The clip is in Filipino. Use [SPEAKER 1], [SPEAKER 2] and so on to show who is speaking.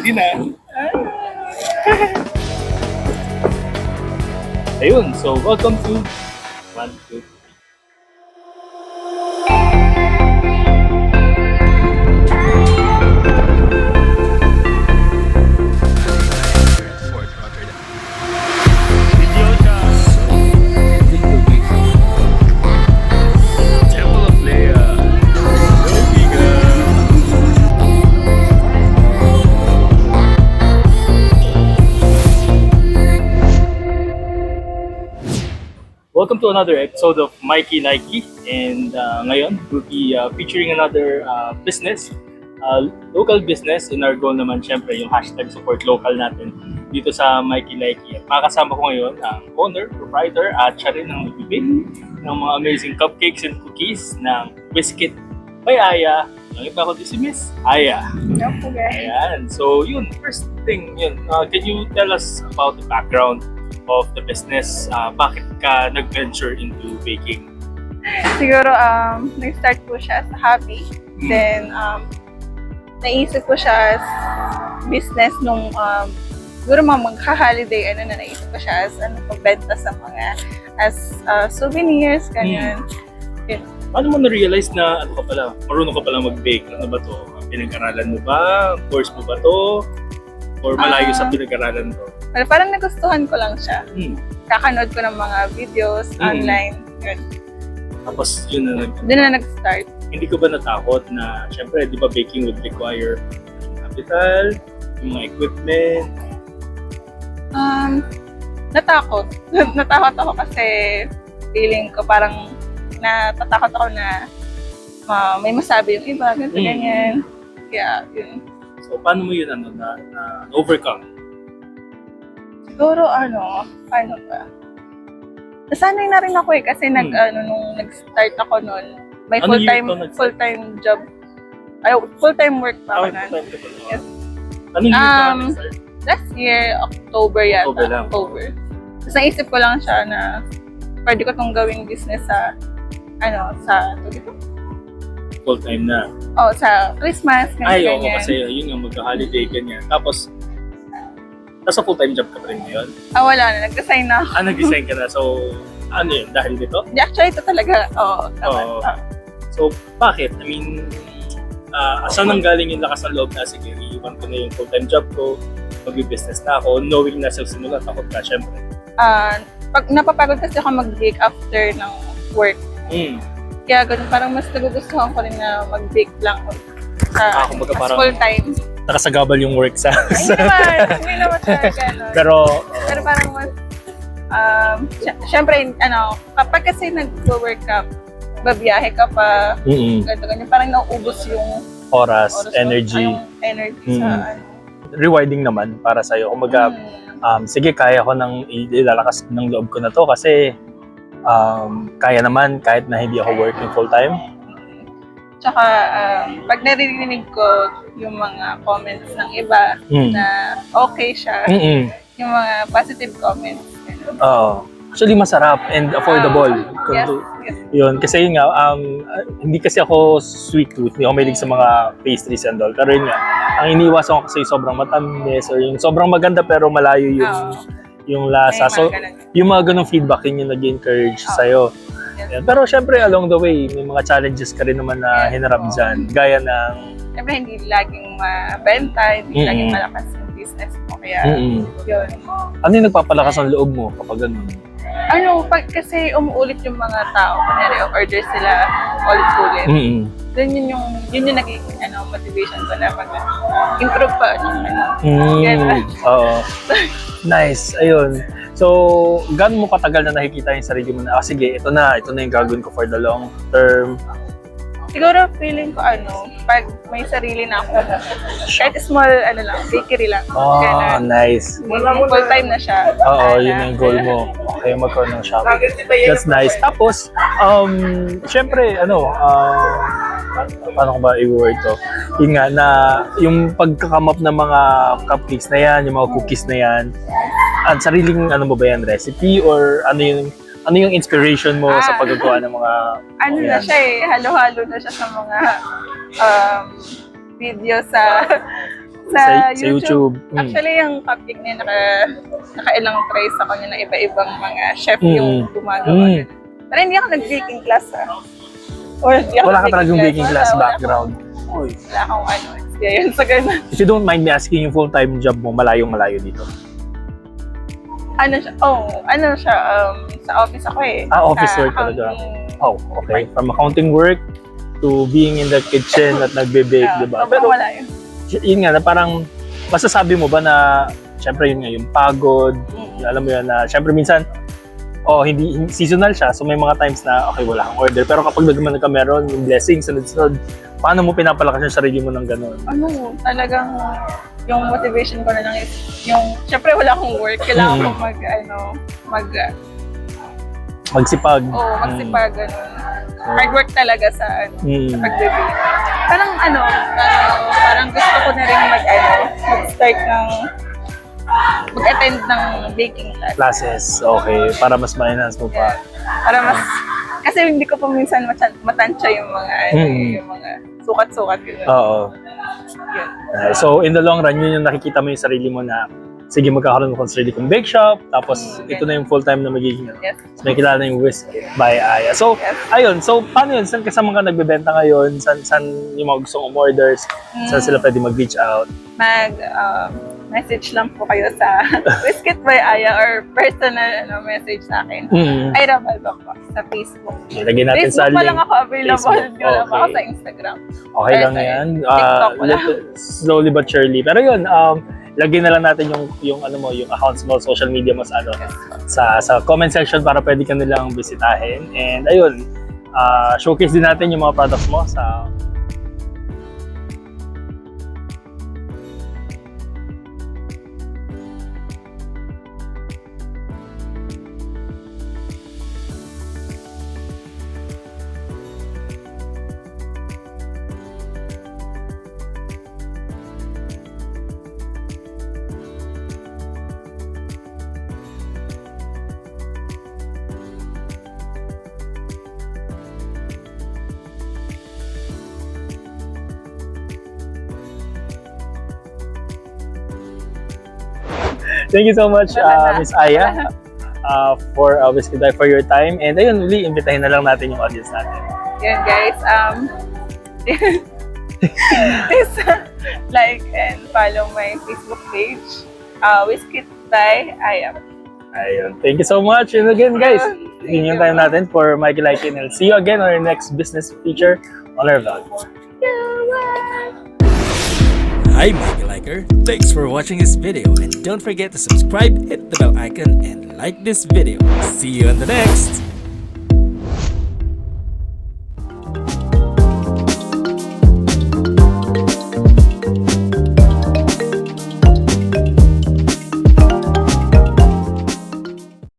[SPEAKER 1] Ready na. Ayun, so welcome to 1, 2, 3. Welcome to another episode of Mikey Nike, and ngayon we'll be featuring another business, local business. In our goal naman syempre yung hashtag support local natin dito sa Mikey Nike. Makakasama ko ngayon ang owner, proprietor at siya rin ang nagbibig ng mga amazing cupcakes and cookies ng Biscuit by Aya. Yung iba ko din si Miss Aya.
[SPEAKER 2] Okay.
[SPEAKER 1] Ayan. So yun, first thing yun, can you tell us about the background of the business? Bakit ka nag-venture into baking?
[SPEAKER 2] Siguro, nag-start po siya as a hobby. Then, naisip ko siya as business nung, siguro magka-holiday, naisip ko siya as, pagbenta sa mga, as souvenirs, ganyan. Yun.
[SPEAKER 1] Paano mo na-realize na, marunong ka pala mag-bake? Ano ba to? Pinag-aralan mo ba? Course mo ba to? Or malayo sa pinag-aralan mo?
[SPEAKER 2] Well, parang nagustuhan ko lang siya. Kakanood ko ng mga videos online. Yun.
[SPEAKER 1] Tapos yun na
[SPEAKER 2] Doon na nag-start.
[SPEAKER 1] Hindi ko ba natakot na, syempre, di ba baking would require capital, yung mga equipment?
[SPEAKER 2] Natakot. Natakot ako kasi feeling ko parang natatakot ako na may masabi yung iba, ganyan. Kaya, yun.
[SPEAKER 1] So, paano mo yun na overcome?
[SPEAKER 2] Siguro paano ba? Nasanay na rin ako kasi nung nag-start ako noon, may
[SPEAKER 1] Ano
[SPEAKER 2] full-time job. Ay, full-time work pa ako noon. Yes.
[SPEAKER 1] Anong year ka nag-start?
[SPEAKER 2] Last year, October yata.
[SPEAKER 1] October lang.
[SPEAKER 2] October. Tapos naisip ko lang siya na pwede ko tong gawing business sa
[SPEAKER 1] Full-time na.
[SPEAKER 2] sa Christmas,
[SPEAKER 1] Ay, oo,
[SPEAKER 2] ganyan.
[SPEAKER 1] kasi yun yung magka-holiday, ganyan. Tapos, nasa full-time job ka pa rin ngayon?
[SPEAKER 2] Wala na. Nag-resign na ako.
[SPEAKER 1] Nag-resign ka na. So, ano yun? Dahil dito?
[SPEAKER 2] Actually, ito talaga. Tama.
[SPEAKER 1] Oo. So, bakit? I mean, saan nang galing yung lakas ng loob na, sige, iiwan ko na yung full-time job ko, mag-business na ako, knowing na sa simula, takot ka, syempre.
[SPEAKER 2] Pag napapagod kasi ako mag-bake after ng work. Kaya ganun, parang mas nagugustuhan ko rin na mag-bake lang
[SPEAKER 1] Kumbaga parang
[SPEAKER 2] full-time.
[SPEAKER 1] nakasagabal yung work sa...
[SPEAKER 2] Hindi naman sa gano'n.
[SPEAKER 1] Pero
[SPEAKER 2] Parang mas, syempre, kapag kasi nag-work ka, babiyahe ka pa, ganyan, parang nauubos yung
[SPEAKER 1] oras,
[SPEAKER 2] mo,
[SPEAKER 1] energy.
[SPEAKER 2] yung energy sa
[SPEAKER 1] Rewarding naman para sa'yo. Kumbaga, sige, kaya ko nang ilalakas ng loob ko na to kasi kaya naman kahit na hindi ako working full-time.
[SPEAKER 2] Tsaka, pag naririnig ko yung mga comments ng iba na okay siya, yung mga positive comments.
[SPEAKER 1] Oo. Actually, masarap and affordable.
[SPEAKER 2] Yes.
[SPEAKER 1] Yun, kasi yun nga, hindi kasi ako sweet tooth, hindi ako mahilig sa mga pastries and all. Pero yun nga, ang iniiwasan ko kasi sobrang matamis or yung sobrang maganda pero malayo yung lasa. So, yung mga ganong feedback, yun yung nag-encourage sa'yo. Yan. Pero syempre, along the way, may mga challenges ka rin naman na hinarap dyan. Gaya ng...
[SPEAKER 2] Syempre, hindi laging mabenta, hindi laging malakas yung business mo. Kaya, yun.
[SPEAKER 1] Ano yung nagpapalakas ng loob mo kapag ganun?
[SPEAKER 2] Kasi umuulit yung mga tao, kunyari, order sila ulit-ulit. Then yun yung naging motivation ko na mag-improve pa.
[SPEAKER 1] Oo. Nice. Ayun. So, gaano mo katagal na nakikita yung sarili mo na, sige, ito na yung gagawin ko for the long term?
[SPEAKER 2] Siguro feeling ko pag may sarili na ako, kahit small bakery lang.
[SPEAKER 1] Nice.
[SPEAKER 2] Full-time na siya.
[SPEAKER 1] Oo, yun yung goal mo. Kaya magkaroon ng shop. That's nice. Tapos, syempre, paano ko ba i-word to? Yun nga, na yung pagkakamap ng mga cupcakes na yan, yung mga cookies na yan, at sariling mo ba yan, recipe or ano yung inspiration mo sa paggagawa ng mga...
[SPEAKER 2] na siya halo-halo na siya sa mga video sa Sa
[SPEAKER 3] Sa YouTube.
[SPEAKER 2] Actually, yung cupcake niya, naka-ilang tries ako niya na iba-ibang mga chef yung gumagawa. Pero hindi ako nag-baking class, Or hindi ako
[SPEAKER 3] Wala ka
[SPEAKER 2] nag-baking
[SPEAKER 3] talagang baking class
[SPEAKER 2] Wala
[SPEAKER 3] background. Uy.
[SPEAKER 2] Wala akong experience sa ganun.
[SPEAKER 3] If you don't mind me asking, yung full-time job mo, malayong-malayo dito?
[SPEAKER 2] Ano siya, sa office ako
[SPEAKER 3] Office
[SPEAKER 2] Sa
[SPEAKER 3] work talaga.
[SPEAKER 2] accounting.
[SPEAKER 3] Oh, okay. From accounting work to being in the kitchen at nagbe-bake, di ba?
[SPEAKER 2] Pero wala yun.
[SPEAKER 3] Yun nga, na parang masasabi mo ba na, syempre yun nga, yung pagod, alam mo yun na, syempre minsan, hindi seasonal siya, so may mga times na, okay, wala kang order. Pero kapag naman ka meron, yung blessing, sunod-sunod, paano mo pinapalakas yung sarili mo ng gano'n?
[SPEAKER 2] Talagang yung motivation ko na lang is yung, syempre wala akong work, kailangan ko
[SPEAKER 3] magsipag.
[SPEAKER 2] Magsipag, hard work talaga sa sa pagbibig. Parang gusto ko na rin mag-start mag-attend ng baking class.
[SPEAKER 3] Classes, okay, para mas ma-enhance mo pa.
[SPEAKER 2] Para mas, kasi hindi ko pa minsan matansya yung mga, yung mga sukat-sukat.
[SPEAKER 3] Oo.
[SPEAKER 2] Yun.
[SPEAKER 3] So, in the long run, yun yung nakikita mo yung sarili mo na, sige, magkakaroon mo kung sarili kong bake shop, tapos ito na yung full-time na magiging.
[SPEAKER 2] Yes.
[SPEAKER 3] So, may kilala na yung Whiskey by Aya. So, ayun. So, paano yun? Saan kasama ka nagbebenta ngayon? Saan yung mga gustong umorders? Saan sila pwede mag-reach out?
[SPEAKER 2] Message lang po kayo sa Whiskey by Aya or personal message sa akin. Ira Balbak po sa Facebook.
[SPEAKER 3] Lagyan natin sa
[SPEAKER 2] Facebook pa
[SPEAKER 3] link.
[SPEAKER 2] lang ako available. Hindi lang ako sa Instagram.
[SPEAKER 3] Okay lang yan.
[SPEAKER 2] TikTok wala.
[SPEAKER 3] Slowly but surely. Pero yun, lagyan na lang natin yung accounts mo, social media mo sa comment section para pwede ka nilang bisitahin. And ayun, showcase din natin yung mga products mo sa Thank you so much, Miss Aya, for Whiskey Day, for your time. And ayun, uli, imbitahin na lang natin yung audience natin.
[SPEAKER 2] Yun guys, please like and follow my Facebook page, Whiskey by Aya.
[SPEAKER 3] Ayun, thank you so much. And again, guys, yun yung time natin for Mikey Likey. And I'll see you again on our next business feature on our vlog.
[SPEAKER 4] Hi Mikey Liker, thanks for watching this video and don't forget to subscribe, hit the bell icon and like this video. See you on the next!